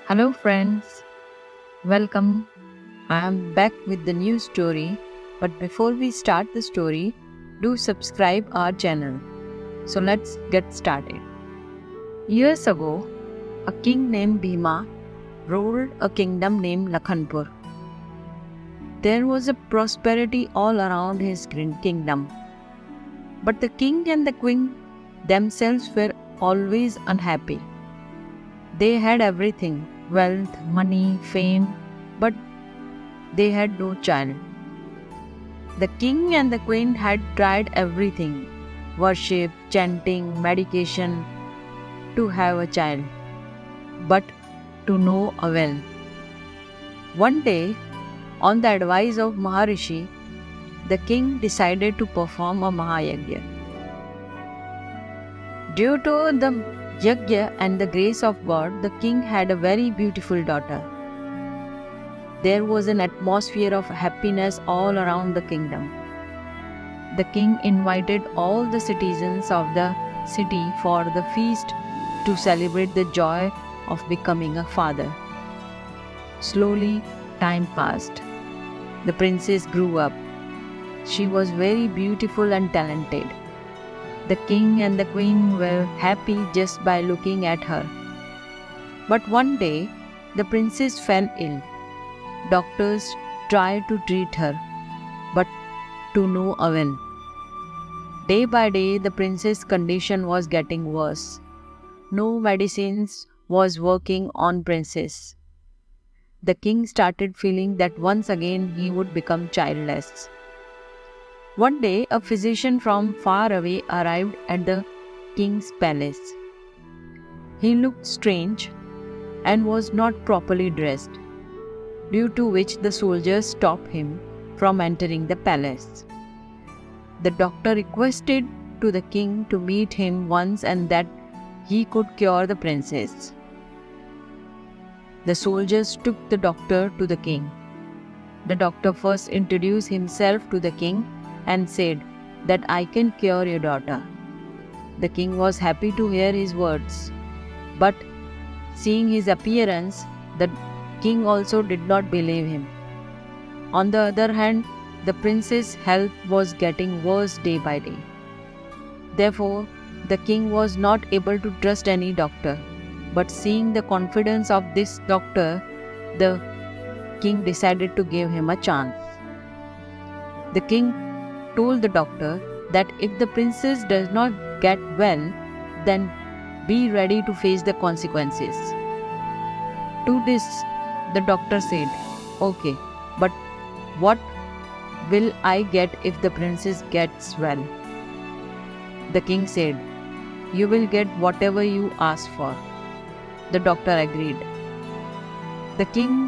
Hello, friends. Welcome. I am back with the new story. But before we start the story, do subscribe our channel. So let's get started. Years ago, a king named Bhima ruled a kingdom named Lakhanpur. There was a prosperity all around his kingdom. But the king and the queen themselves were always unhappy. They had everything: wealth, money, fame, but they had no child. The king and the queen had tried everything: worship, chanting, medication to have a child, but to no avail. One day, on the advice of Maharishi, the king decided to perform a Mahayagya. Due to the yajna and the grace of God, the king had a very beautiful daughter. There was an atmosphere of happiness all around the kingdom. The king invited all the citizens of the city for the feast to celebrate the joy of becoming a father. Slowly, time passed. The princess grew up. She was very beautiful and talented. The king and the queen were happy just by looking at her. But one day, the princess fell ill. Doctors tried to treat her, but to no avail. Day by day, the princess' condition was getting worse. No medicines was working on princess. The king started feeling that once again he would become childless. One day, a physician from far away arrived at the king's palace. He looked strange and was not properly dressed, due to which the soldiers stopped him from entering the palace. The doctor requested to the king to meet him once and that he could cure the princess. The soldiers took the doctor to the king. The doctor first introduced himself to the king and said that I can cure your daughter. The king was happy to hear his words, but seeing his appearance, the king also did not believe him. On the other hand, the prince's health was getting worse day by day. Therefore, the king was not able to trust any doctor, but seeing the confidence of this doctor, the king decided to give him a chance. The king told the doctor that if the princess does not get well, then be ready to face the consequences. To this, the doctor said, "Okay, but what will I get if the princess gets well?" The king said, "You will get whatever you ask for." The doctor agreed. The king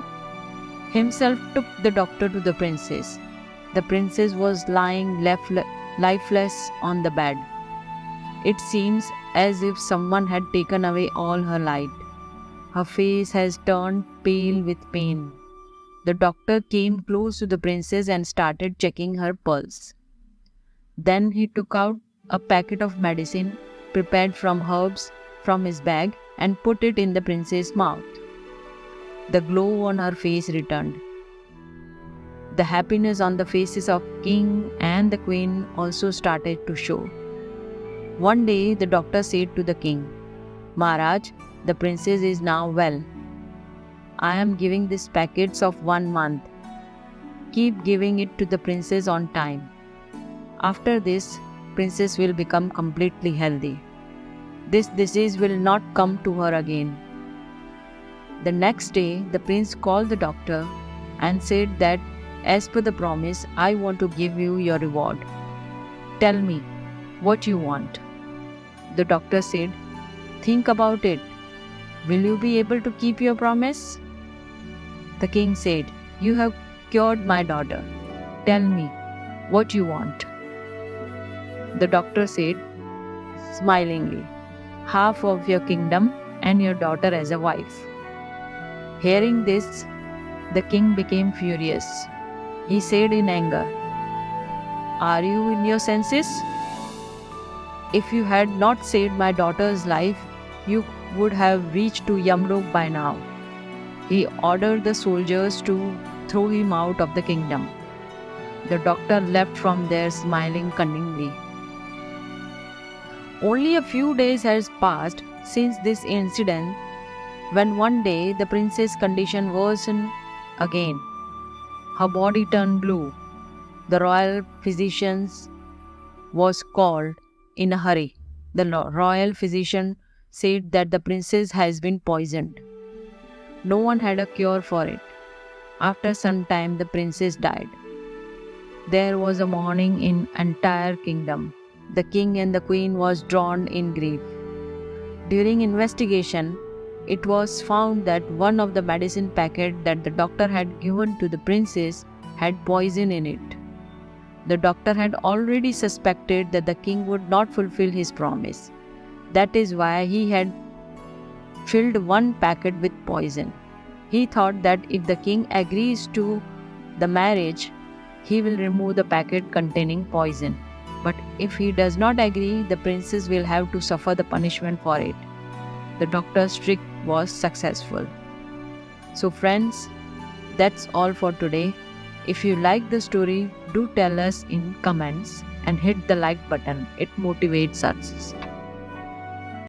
himself took the doctor to the princess. The princess was lying lifeless on the bed. It seems as if someone had taken away all her light. Her face has turned pale with pain. The doctor came close to the princess and started checking her pulse. Then he took out a packet of medicine prepared from herbs from his bag and put it in the princess's mouth. The glow on her face returned. The happiness on the faces of king and the queen also started to show. One day the doctor said to the king, "Maharaj, the princess is now well. I am giving these packets of 1 month. Keep giving it to the princess on time. After this, princess will become completely healthy. This disease will not come to her again." The next day, the prince called the doctor and said that as per the promise, I want to give you your reward. Tell me what you want. The doctor said, "Think about it. Will you be able to keep your promise?" The king said, "You have cured my daughter. Tell me what you want." The doctor said, smilingly, "Half of your kingdom and your daughter as a wife." Hearing this, the king became furious. He said in anger, "Are you in your senses? If you had not saved my daughter's life, you would have reached to Yamlok by now. He ordered the soldiers to throw him out of the kingdom. The doctor left from there smiling cunningly. Only a few days has passed since this incident when one day the princess' condition worsened again. Her body turned blue. The royal physician was called in a hurry. The royal physician said that the princess has been poisoned. No one had a cure for it. After some time, the princess died. There was a mourning in entire kingdom. The king and the queen was drowned in grief. During investigation, it was found that one of the medicine packet that the doctor had given to the princess had poison in it. The doctor had already suspected that the king would not fulfill his promise. That is why he had filled one packet with poison. He thought that if the king agrees to the marriage, he will remove the packet containing poison. But if he does not agree, the princess will have to suffer the punishment for it. The doctor's trick was successful. So friends, that's all for today. If you like the story, do tell us in comments and hit the like button. It motivates us.